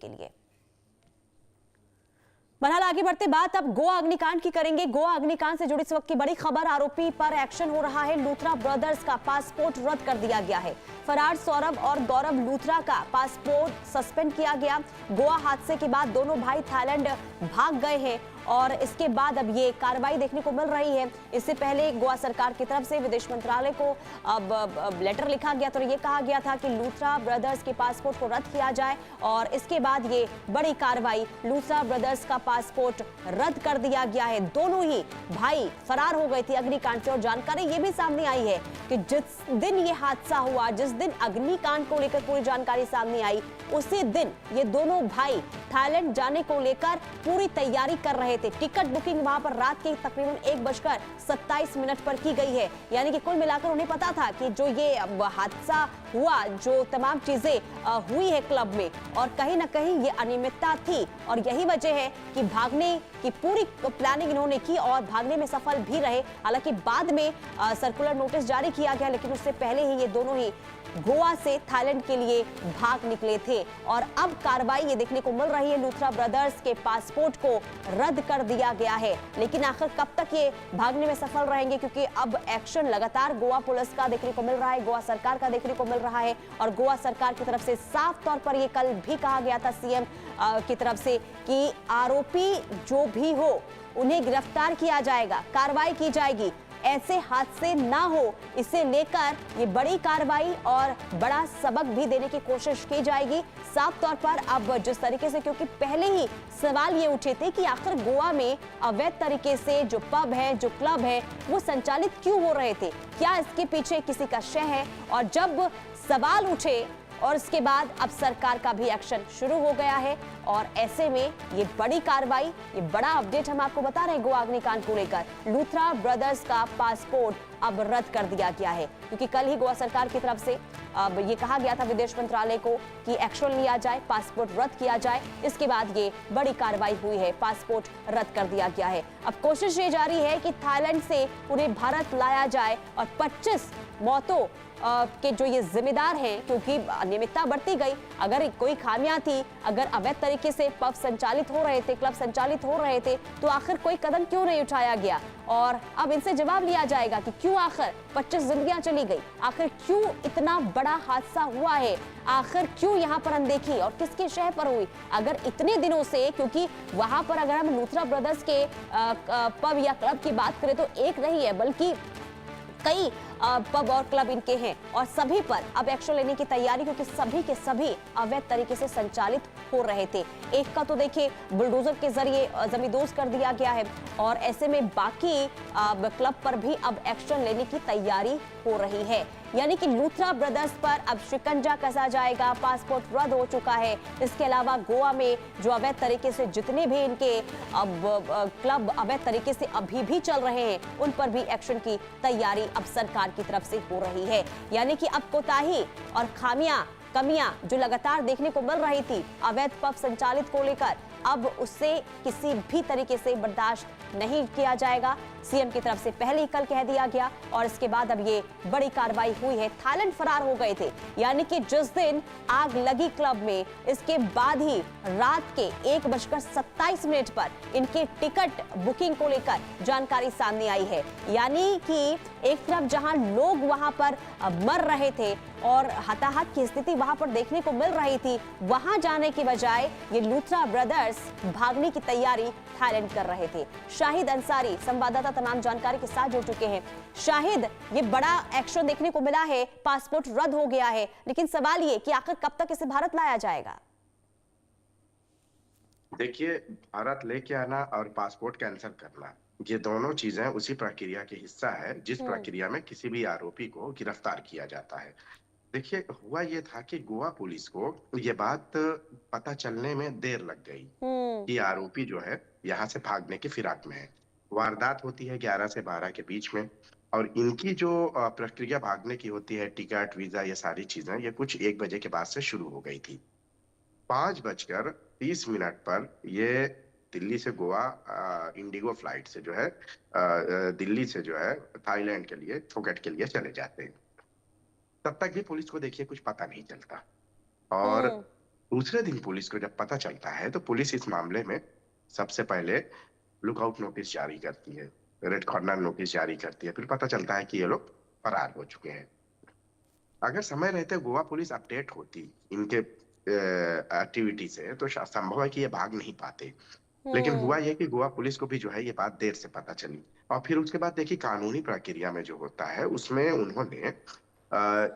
के लिए। बहरहाल आगे बढ़ते बात अब गोवा अग्निकांड की करेंगे। गोवा अग्निकांड से जुड़ी इस वक्त की बड़ी खबर, आरोपी पर एक्शन हो रहा है। लूथरा ब्रदर्स का पासपोर्ट रद्द कर दिया गया है। फरार सौरभ और गौरव लूथरा का पासपोर्ट सस्पेंड किया गया। गोवा हादसे के बाद दोनों भाई थाईलैंड भाग गए हैं और इसके बाद अब ये कार्रवाई देखने को मिल रही है। इससे पहले गोवा सरकार की तरफ से विदेश मंत्रालय को अब लेटर लिखा गया तो ये कहा गया था कि लूथरा ब्रदर्स के पासपोर्ट को रद्द किया जाए और इसके बाद ये बड़ी कार्रवाई, लूथरा ब्रदर्स का पासपोर्ट रद्द कर दिया गया है। दोनों ही भाई फरार हो गए थे अग्निकांड से और जानकारी ये भी सामने आई है कि जिस दिन ये हादसा हुआ, जिस दिन अग्निकांड को लेकर पूरी जानकारी सामने आई, उसी दिन ये दोनों भाई थाईलैंड जाने को लेकर पूरी तैयारी कर रहे थे। टिकट बुकिंग वहां पर रात के तकरीबन 1:27 पर की गई है। यानी कि कुल मिलाकर उन्हें पता था कि जो ये हादसा हुआ, जो तमाम चीजें हुई है क्लब में, और कहीं ना कहीं ये अनियमितता थी और यही वजह है कि भागने की पूरी प्लानिंग इन्होंने की और भागने में सफल भी रहे। हालांकि बाद में सर्कुलर नोटिस जारी किया गया, लेकिन उससे पहले ही ये दोनों ही गोवा से थाईलैंड के लिए भाग निकले थे और अब कार्रवाई ये देखने को मिल रही है। लूथरा ब्रदर्स के पासपोर्ट को रद्द कर दिया गया है, लेकिन आखिर कब तक ये भागने में सफल रहेंगे, क्योंकि अब एक्शन लगातार गोवा पुलिस का देखने को मिल रहा है, गोवा सरकार का देखने को मिल रहा है और गोवा सरकार की तरफ से साफ तौर पर ये कल भी कहा गया था सीएम की तरफ से कि आरोपी जो भी हो उन्हें गिरफ्तार किया जाएगा, कार्रवाई की जाएगी, ऐसे हादसे ना हो, इसे लेकर ये बड़ी कार्रवाई और बड़ा सबक भी देने की कोशिश की जाएगी। साफ तौर पर अब जिस तरीके से, क्योंकि पहले ही सवाल ये उठे थे कि आखिर गोवा में अवैध तरीके से जो पब है, जो क्लब है, वो संचालित क्यों हो रहे थे, क्या इसके पीछे किसी का शय है, और जब सवाल उठे और इसके बाद अब सरकार का भी एक्शन शुरू हो गया है और ऐसे में ये बड़ी कार्रवाई, ये बड़ा अपडेट हम आपको बता रहे हैं गोवा अग्निकांड को लेकर। लूथरा ब्रदर्स का पासपोर्ट अब रद्द कर दिया गया है, क्योंकि कल ही गोवा सरकार की तरफ से अब ये कहा गया था विदेश मंत्रालय को कि एक्शन लिया जाए, पासपोर्ट रद्द किया जाए। इसके बाद ये बड़ी कार्रवाई हुई है, पासपोर्ट रद्द कर दिया गया है। अब कोशिश ये जारी है कि थाईलैंड से उन्हें भारत लाया जाए और 25 मौतों के जो ये जिम्मेदार हैं, क्योंकि अनियमितता बढ़ती गई, अगर कोई खामियां थी, अगर अवैध तरीके से पब संचालित हो रहे थे, क्लब संचालित हो रहे थे, तो आखिर कोई कदम क्यों नहीं उठाया गया। और अब इनसे जवाब लिया जाएगा कि क्यों आखिर 25 जिंदगियां चली गई, आखिर क्यों इतना बड़ा हादसा हुआ है, आखिर क्यों यहाँ पर अनदेखी और किसके शह पर हुई। अगर इतने दिनों से, क्योंकि वहां पर अगर हम लूथरा ब्रदर्स के पब या क्लब की बात करें तो एक नहीं है बल्कि कई पब और क्लब इनके हैं और सभी पर अब एक्शन लेने की तैयारी, क्योंकि सभी के सभी अवैध तरीके से संचालित हो रहे थे। एक का तो देखिए बुलडोजर के जरिए जमींदोज कर दिया गया है और ऐसे में बाकी क्लब पर भी अब एक्शन लेने की तैयारी हो रही है। यानी कि लूथरा ब्रदर्स पर अब शिकंजा कसा जाएगा, पासपोर्ट रद्द हो चुका है। इसके अलावा गोवा में जो अवैध तरीके से जितने भी इनके अब क्लब अवैध तरीके से अभी भी चल रहे हैं, उन पर भी एक्शन की तैयारी अब सरकार की तरफ से हो रही है। यानी कि अब कोताही और खामियां, कमियां जो लगातार देखने को मिल रही थी अवैध पब संचालित को लेकर, अब उससे किसी भी तरीके से बर्दाश्त नहीं किया जाएगा। सीएम की तरफ से पहले ही कल कह दिया गया और इसके बाद अब ये बड़ी कार्रवाई हुई है। थाईलैंड फरार हो गए थे, यानी कि जिस दिन आग लगी क्लब में, इसके बाद ही रात के 1:27 पर इनके टिकट बुकिंग को लेकर जानकारी सामने आई है। यानी कि एक तरफ जहां लोग वहां पर मर रहे थे और हताहत की स्थिति वहां पर देखने को मिल रही थी, वहां जाने की बजाय ये लूथरा ब्रदर्स भागने की तैयारी थाईलैंड कर रहे थे। शाहिद अंसारी संवाददाता तमाम जानकारी के साथ जुड़ चुके हैं। शाहिद, ये बड़ा एक्शन देखने को मिला है, पासपोर्ट रद्द हो गया है, लेकिन सवाल ये कि आखिर कब तक इसे भारत लाया जाएगा। देखिए, भारत लेके आना और पासपोर्ट कैंसिल करना, ये दोनों चीजें उसी प्रक्रिया के हिस्सा है जिस प्रक्रिया में किसी भी आरोपी को गिरफ्तार किया जाता है। देखिए, हुआ ये था कि गोवा पुलिस को ये बात पता चलने में देर लग गई कि आरोपी जो है यहाँ से भागने की फिराक में है। वारदात होती है 11 से 12 के बीच में और इनकी जो प्रक्रिया भागने की होती है, टिकट, वीजा, ये सारी चीजें, ये कुछ 1 बजे के बाद से शुरू हो गई थी। 5:30 पर ये दिल्ली से गोवा इंडिगो फ्लाइट से जो है दिल्ली से जो है थाईलैंड के लिए, फुकेट के लिए चले जाते हैं। तब तक भी पुलिस को देखिए कुछ पता नहीं चलता और दूसरे दिन पुलिस को जब पता चलता है तो पुलिस इस मामले में सबसे पहले लुकआउट नोटिस जारी करती है, रेड कॉर्नर नोटिस जारी करती है। फिर पता चलता है कि ये लोग फरार हो चुके हैं। अगर समय रहते गोवा पुलिस अपडेट होती इनके एक्टिविटी से तो संभव है कि ये भाग नहीं पाते। लेकिन हुआ हम्म। ये कि गोवा पुलिस को भी जो है ये बात देर से पता चली, और फिर उसके बाद देखिए कानूनी प्रक्रिया में जो होता है उसमें उन्होंने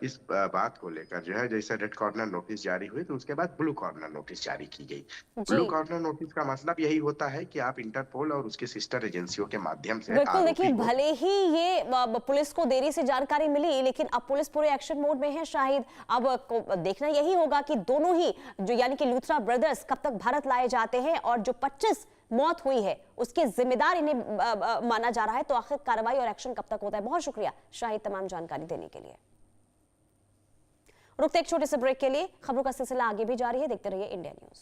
इस बात को लेकर जो है, जैसे रेड कॉर्नर नोटिस जारी हुई तो उसके बाद ब्लू कॉर्नर नोटिस जारी की गई। जी ब्लू कॉर्नर नोटिस का मतलब यही होता है कि आप इंटरपोल और उसके सिस्टर एजेंसियों के माध्यम से बिल्कुल, देखिए आरोपी को। भले ही ये पुलिस को देरी से जानकारी मिली, लेकिन अब पुलिस पूरे एक्शन मोड में है शाहिद। अब देखना यही होगा कि दोनों ही जो यानी कि लूथरा ब्रदर्स कब तक भारत लाए जाते हैं, और जो 25 मौत हुई है उसके जिम्मेदार इन्हें माना जा रहा है। तो आखिर कार्रवाई और एक्शन कब तक होता है? बहुत शुक्रिया शाहिद तमाम जानकारी देने के लिए। रुकते एक छोटे से ब्रेक के लिए, खबरों का सिलसिला आगे भी जारी है, देखते रहिए इंडिया न्यूज।